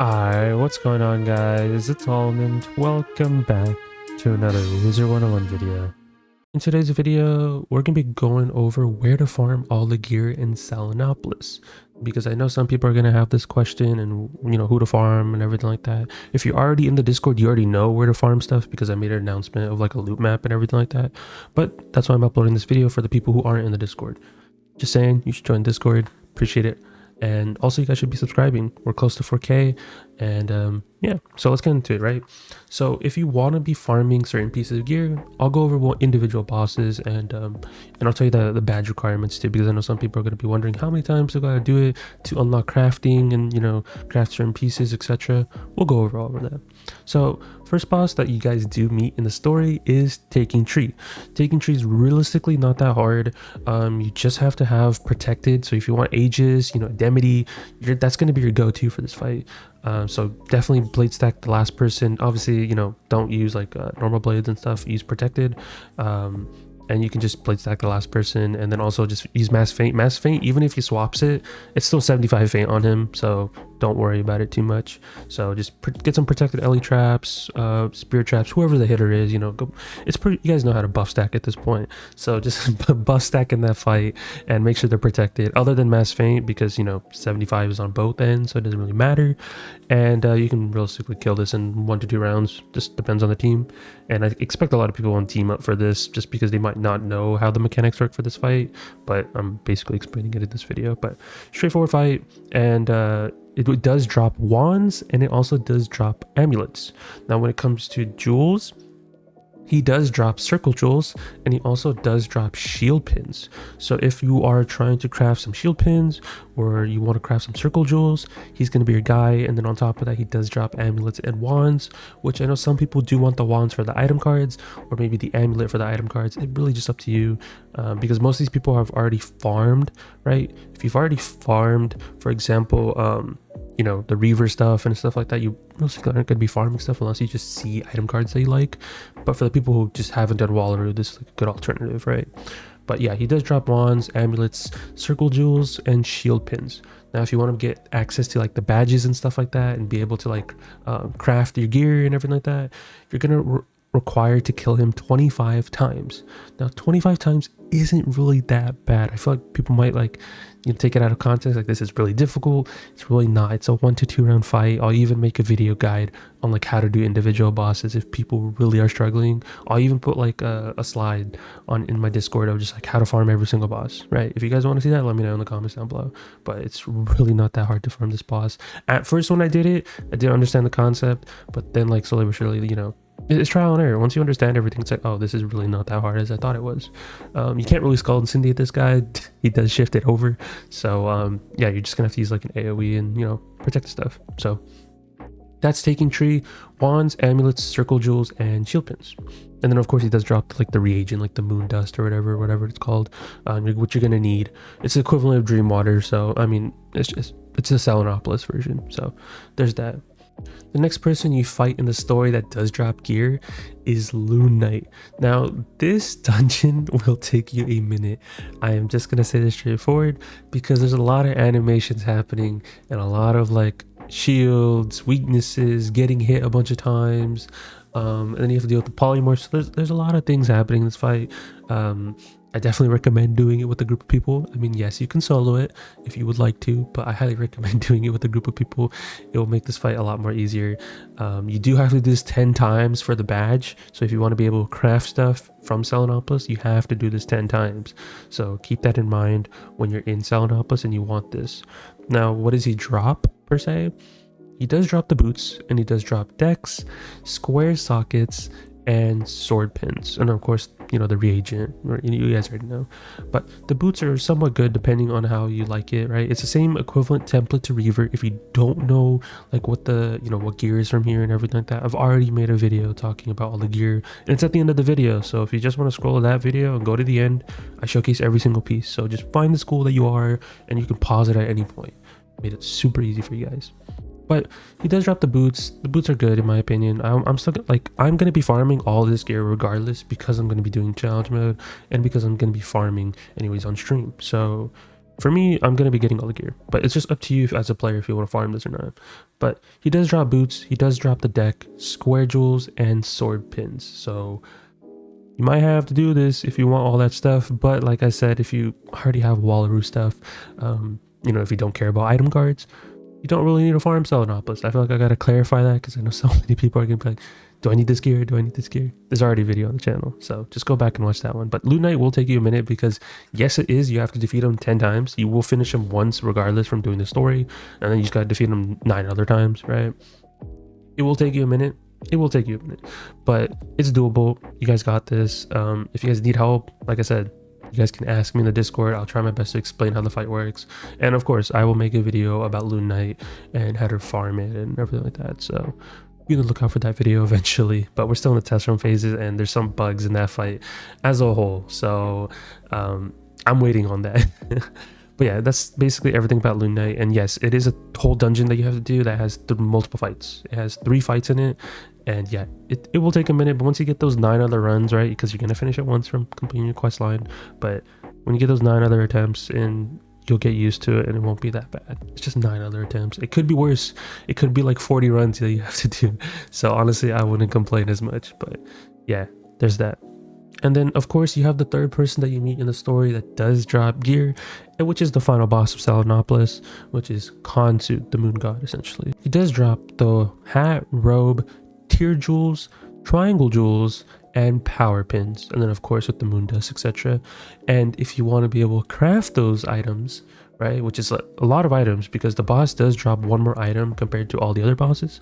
Hi, what's going on guys? It's Almond. Welcome back to another Wizard101 video. In today's video, we're going to be going over where to farm all the gear in Selenopolis. Because I know some people are going to have this question and who to farm and everything like that. If you're already in the Discord, you already know where to farm stuff because I made an announcement of like a loot map and everything like that. But that's why I'm uploading this video for the people who aren't in the Discord. Just saying, you should join Discord. Appreciate it. And also, you guys should be subscribing. We're close to 4K. And yeah, so let's get into it, right? So if you want to be farming certain pieces of gear, I'll go over what individual bosses and I'll tell you the badge requirements too, because I know some people are going to be wondering how many times do I gotta do it to unlock crafting and craft certain pieces, etc. We'll go over all of that. So first boss that you guys do meet in the story is Taking Tree. Taking Tree is realistically not that hard. You just have to have protected. So if you want Aegis, Indemnity, that's going to be your go-to for this fight. So definitely blade stack the last person. Obviously, don't use like normal blades and stuff. Use protected. And you can just blade stack the last person, and then also just use mass feint. Mass feint, even if he swaps it, it's still 75 feint on him, so don't worry about it too much. So just get some protected LE traps, spear traps, whoever the hitter is, go. It's pretty. You guys know how to buff stack at this point, so just buff stack in that fight and make sure they're protected. Other than mass feint, because 75 is on both ends, so it doesn't really matter. And you can realistically kill this in 1 to 2 rounds. Just depends on the team. And I expect a lot of people won't team up for this just because they might not know how the mechanics work for this fight, but I'm basically explaining it in this video. But straightforward fight, and it does drop wands, and it also does drop amulets. Now when it comes to jewels, he does drop circle jewels, and he also does drop shield pins. So if you are trying to craft some shield pins, or you want to craft some circle jewels, he's going to be your guy. And then on top of that, he does drop amulets and wands, which I know some people do want the wands for the item cards, or maybe the amulet for the item cards. It really just up to you, because most of these people have already farmed, right? If you've already farmed, for example, the Reaver stuff and stuff like that, you mostly aren't going to be farming stuff unless you just see item cards that you like. But for the people who just haven't done Wallaroo, this is like a good alternative, right? But yeah, he does drop wands, amulets, circle jewels, and shield pins. Now, if you want to get access to like the badges and stuff like that and be able to like craft your gear and everything like that, you're going to required to kill him 25 times. Now 25 times isn't really that bad. I feel like people might like take it out of context, like this is really difficult. It's really not. It's a 1 to 2 round fight. I'll even make a video guide on like how to do individual bosses if people really are struggling. I'll even put like a slide in my Discord of just like how to farm every single boss, right? If you guys want to see that, let me know in the comments down below. But it's really not that hard to farm this boss. At first when I did it, I didn't understand the concept, but then like slowly but surely, it's trial and error. Once you understand everything, it's like, oh, this is really not that hard as I thought it was. You can't really Scald and Cindy at this guy. He does shift it over. So yeah, you're just gonna have to use like an AoE and protect the stuff. So that's Taking Tree, wands, amulets, circle jewels, and shield pins. And then of course he does drop like the reagent, like the moon dust or whatever it's called, which you're gonna need. It's the equivalent of dream water. So I mean, it's the Selenopolis version. So there's that. The next person you fight in the story that does drop gear is Loon Knight. Now, this dungeon will take you a minute. I am just gonna say this straightforward because there's a lot of animations happening and a lot of like shields, weaknesses, getting hit a bunch of times, and then you have to deal with the polymorphs. So there's a lot of things happening in this fight. I definitely recommend doing it with a group of people. I mean, yes, you can solo it if you would like to, but I highly recommend doing it with a group of people. It will make this fight a lot more easier. You do have to do this 10 times for the badge. So if you want to be able to craft stuff from Selenopolis, you have to do this 10 times. So keep that in mind when you're in Selenopolis and you want this. Now, what does he drop per se? He does drop the boots, and he does drop decks, square sockets, and sword pins, and of course the reagent, you guys already know. But the boots are somewhat good depending on how you like it, right? It's the same equivalent template to Reaver. If you don't know like what the what gear is from here and everything like that, I've already made a video talking about all the gear, and it's at the end of the video. So if you just want to scroll to that video and go to the end, I showcase every single piece. So just find the school that you are and you can pause it at any point. Made it super easy for you guys. But he does drop the boots. The boots are good in my opinion. I'm still like, I'm gonna be farming all this gear regardless because I'm gonna be doing challenge mode and because I'm gonna be farming anyways on stream. So For me, I'm going to be getting all the gear, but it's just up to you as a player if you want to farm this or not. But he does drop boots, he does drop the deck, square jewels, and sword pins. So you might have to do this if you want all that stuff, but like I said, if you already have Wallaroo stuff, you know, if you don't care about item cards, you don't really need to farm Selenopolis. I feel like I gotta clarify that because I know so many people are gonna be like, do I need this gear? Do I need this gear? There's already a video on the channel, so just go back and watch that one. But Loot Knight will take you a minute because yes, it is. You have to defeat him 10 times. You will finish him once regardless from doing the story, and then you just gotta defeat him 9 other times, right? It will take you a minute. It will take you a minute, but it's doable. You guys got this. If you guys need help, like I said, you guys can ask me in the Discord. I'll try my best to explain how the fight works, and of course I will make a video about Loot Knight and how to farm it and everything like that. So you can look out for that video eventually, but we're still in the test run phases and there's some bugs in that fight as a whole, so I'm waiting on that. But yeah, that's basically everything about Loot Knight. And yes, it is a whole dungeon that you have to do that has multiple fights. It has 3 fights in it. And yeah, it will take a minute, but once you get those 9 other runs, right, because you're going to finish it once from completing your quest line. But when you get those 9 other attempts in, you'll get used to it and it won't be that bad. It's just 9 other attempts. It could be worse. It could be like 40 runs that you have to do. So honestly, I wouldn't complain as much. But yeah, there's that. And then, of course, you have the third person that you meet in the story that does drop gear, and which is the final boss of Selenopolis, which is Khonsu, the moon god, essentially. He does drop the hat, robe, tear jewels, triangle jewels, and power pins. And then, of course, with the moon dust, etc. And if you want to be able to craft those items, right, which is a lot of items because the boss does drop 1 more item compared to all the other bosses,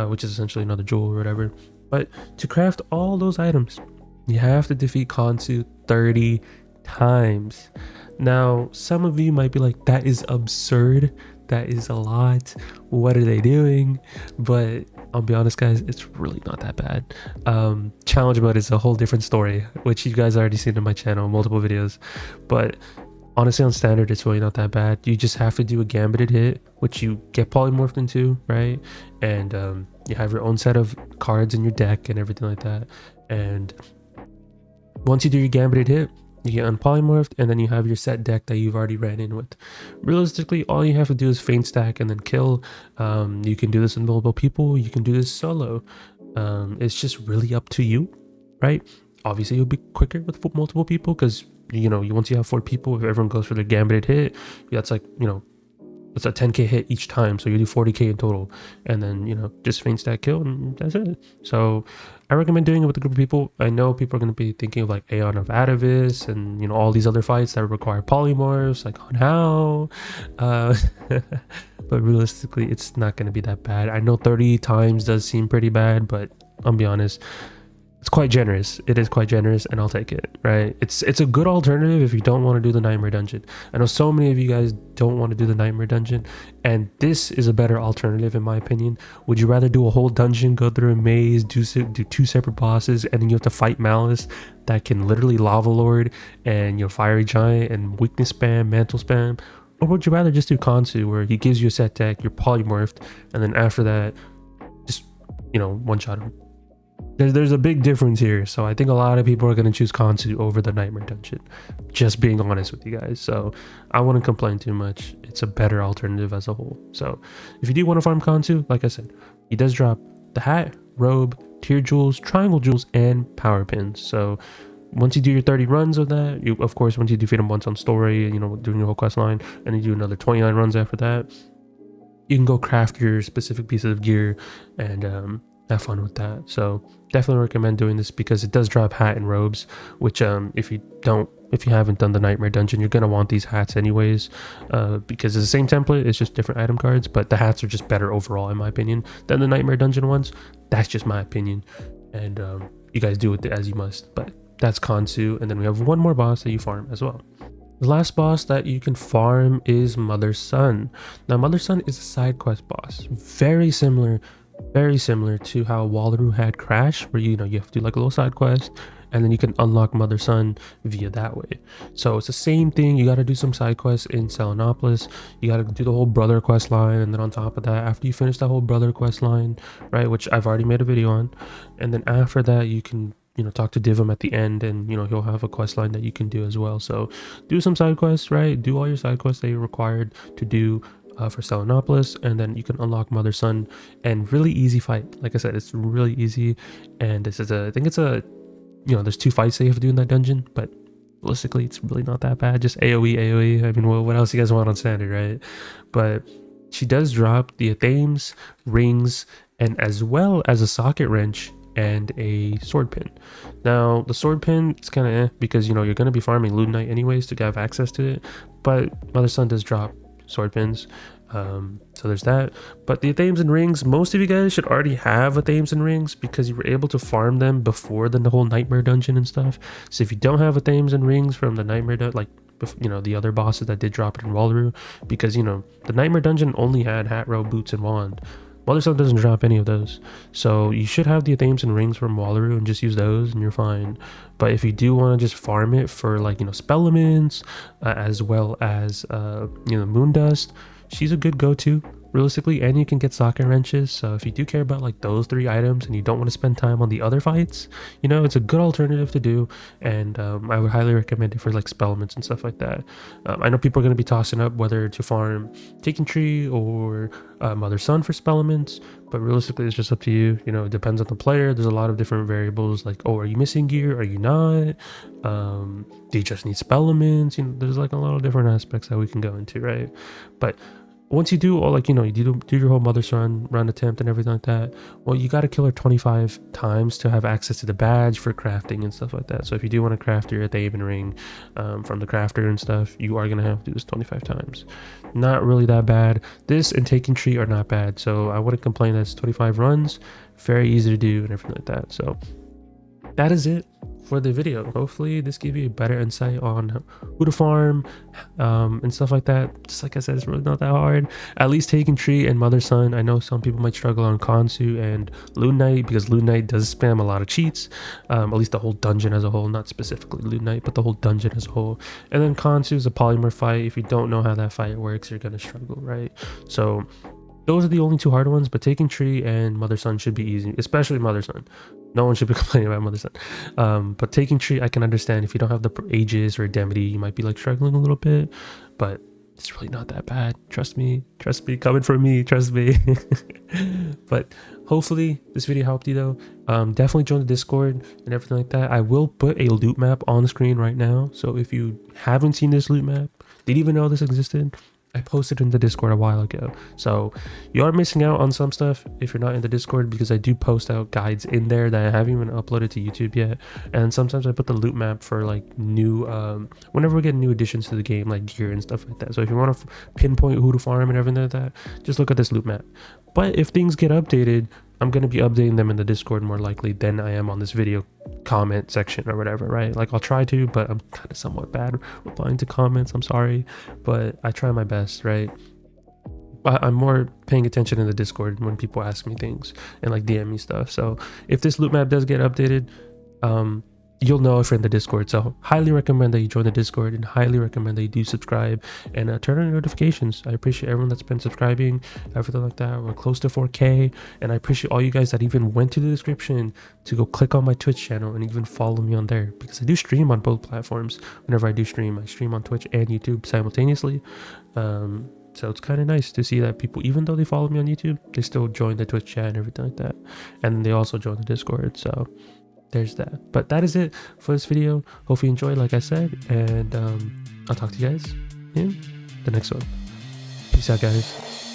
which is essentially another jewel or whatever. But to craft all those items, you have to defeat Khonsu 30 times. Now, some of you might be like, that is absurd. That is a lot. What are they doing? But I'll be honest, guys, it's really not that bad. Challenge mode is a whole different story, which you guys already seen in my channel, multiple videos. But honestly, on standard, it's really not that bad. You just have to do a gambited hit, which you get polymorphed into, right? And you have your own set of cards in your deck and everything like that. And once you do your gambited hit, you get unpolymorphed, and then you have your set deck that you've already ran in with. Realistically, all you have to do is feint stack and then kill. You can do this with multiple people. You can do this solo. It's just really up to you, right? Obviously, you'll be quicker with multiple people because, you know, once you have 4 people, if everyone goes for their gambited hit, that's like, you know, it's a 10k hit each time, so you do 40k in total, and then, you know, just feint stack kill, and that's it. So I recommend doing it with a group of people. I know people are going to be thinking of like Aeon of Atavis and, you know, all these other fights that require polymorphs, like on how, but realistically, it's not going to be that bad. I know 30 times does seem pretty bad, but I'll be honest, it's quite generous. It is quite generous, and I'll take it, right? It's a good alternative if you don't want to do the Nightmare Dungeon. I know so many of you guys don't want to do the Nightmare Dungeon, and this is a better alternative in my opinion. Would you rather do a whole dungeon, go through a maze, do 2 separate bosses, and then you have to fight Malice that can literally Lava Lord and, you know, Fiery Giant and weakness spam, mantle spam? Or would you rather just do Khonsu, where he gives you a set deck, you're polymorphed, and then after that, just, you know, one-shot him? There's a big difference here, so I think a lot of people are going to choose Khonsu over the Nightmare Dungeon, just being honest with you guys. So I wouldn't complain too much. It's a better alternative as a whole. So if you do want to farm Khonsu, like I said, he does drop the hat, robe, tear jewels, triangle jewels, and power pins. So once you do your 30 runs of that, you, of course, once you defeat him once on story, you know, doing your whole quest line, and you do another 29 runs after that, you can go craft your specific pieces of gear and have fun with that. So definitely recommend doing this because it does drop hat and robes, which if you haven't done the Nightmare Dungeon, you're gonna want these hats anyways, because it's the same template, it's just different item cards, but the hats are just better overall in my opinion than the Nightmare Dungeon ones. That's just my opinion, and you guys do it as you must. But that's Khonsu, and then we have one more boss that you farm as well. The last boss that you can farm is Mother Sun. Now Mother Sun is a side quest boss, very similar to how Wallaroo had Crash, where you have to do like a little side quest and then you can unlock Mother Sun via that way. So it's the same thing. You got to do some side quests in Selenopolis. You got to do the whole brother quest line, and then on top of that, after you finish that whole brother quest line, right, which I've already made a video on, and then after that you can talk to Divum at the end, and he'll have a quest line that you can do as well. So do some side quests, right? Do all your side quests that you're required to do for Selenopolis, and then you can unlock Mother Sun. And really easy fight. Like I said, it's really easy, and this is I think it's a there's 2 fights that you have to do in that dungeon, but realistically it's really not that bad. Just AoE. I mean, what else you guys want on standard, right? But she does drop the Athames, rings, and as well as a socket wrench and a sword pin. Now the sword pin is kind of because you're going to be farming Ludonite anyways to have access to it, but Mother Sun does drop sword pins, so there's that. But the Athames and rings, most of you guys should already have Athames and rings because you were able to farm them before the whole nightmare dungeon and stuff. So if you don't have Athames and rings from the nightmare like the other bosses that did drop it in Wallaroo, because the nightmare dungeon only had hat row, boots, and wand. Mother Sun doesn't drop any of those, so you should have the Athames and rings from Wallaroo and just use those and you're fine. But if you do want to just farm it for like spell elements, as well as moon dust, she's a good go-to realistically, and you can get socket wrenches. So if you do care about like those 3 items and you don't want to spend time on the other fights, it's a good alternative to do. And I would highly recommend it for like spell elements and stuff like that. I know people are going to be tossing up whether to farm Taking Tree or Mother Sun for spell elements, but realistically it's just up to you. It depends on the player. There's a lot of different variables, like, oh, are you missing gear, are you not, do you just need spell elements? There's like a lot of different aspects that we can go into, right? But once you do all, like, you do your whole Mother Sun run attempt and everything like that, well, you got to kill her 25 times to have access to the badge for crafting and stuff like that. So if you do want to craft your Athaven ring from the crafter and stuff, you are going to have to do this 25 times. Not really that bad. This and Taking Tree are not bad, so I wouldn't complain. That's 25 runs, very easy to do and everything like that. So that is it for the video. Hopefully this gave you a better insight on who to farm and stuff like that. Just like I said, it's really not that hard. At least Taking Tree and Mother Sun. I know some people might struggle on Khonsu and Ludonite because Ludonite does spam a lot of cheats, at least the whole dungeon as a whole, not specifically Ludonite, but the whole dungeon as a whole. And then Khonsu is a polymorph fight. If you don't know how that fight works, you're gonna struggle, right? So those are the only 2 hard ones, but Taking Tree and Mother Sun should be easy, especially Mother Sun. No one should be complaining about Mother Sun. But Taking Tree, I can understand if you don't have the Aegis or Indemnity, you might be like struggling a little bit, but it's really not that bad. Trust me, coming from me, trust me. But hopefully this video helped you though. Definitely join the Discord and everything like that. I will put a loot map on the screen right now. So if you haven't seen this loot map, didn't even know this existed, I posted in the Discord a while ago. So you are missing out on some stuff if you're not in the Discord, because I do post out guides in there that I haven't even uploaded to YouTube yet. And sometimes I put the loot map for like new, whenever we get new additions to the game, like gear and stuff like that. So if you want to pinpoint who to farm and everything like that, just look at this loot map. But if things get updated, I'm going to be updating them in the Discord more likely than I am on this video comment section or whatever, right? Like I'll try to, but I'm kind of somewhat bad replying to comments. I'm sorry, but I try my best, right? I'm more paying attention in the Discord when people ask me things and like DM me stuff. So if this loot map does get updated, you'll know if you're in the Discord. So highly recommend that you join the Discord, and highly recommend that you do subscribe and turn on your notifications. I appreciate everyone that's been subscribing, everything like that. We're close to 4K, and I appreciate all you guys that even went to the description to go click on my Twitch channel and even follow me on there, because I do stream on both platforms. Whenever I do stream, I stream on Twitch and YouTube simultaneously. So it's kind of nice to see that people, even though they follow me on YouTube, they still join the Twitch chat and everything like that, and they also join the Discord. So there's that. But that is it for this video. Hope you enjoyed, like I said, and I'll talk to you guys in the next one. Peace out, guys.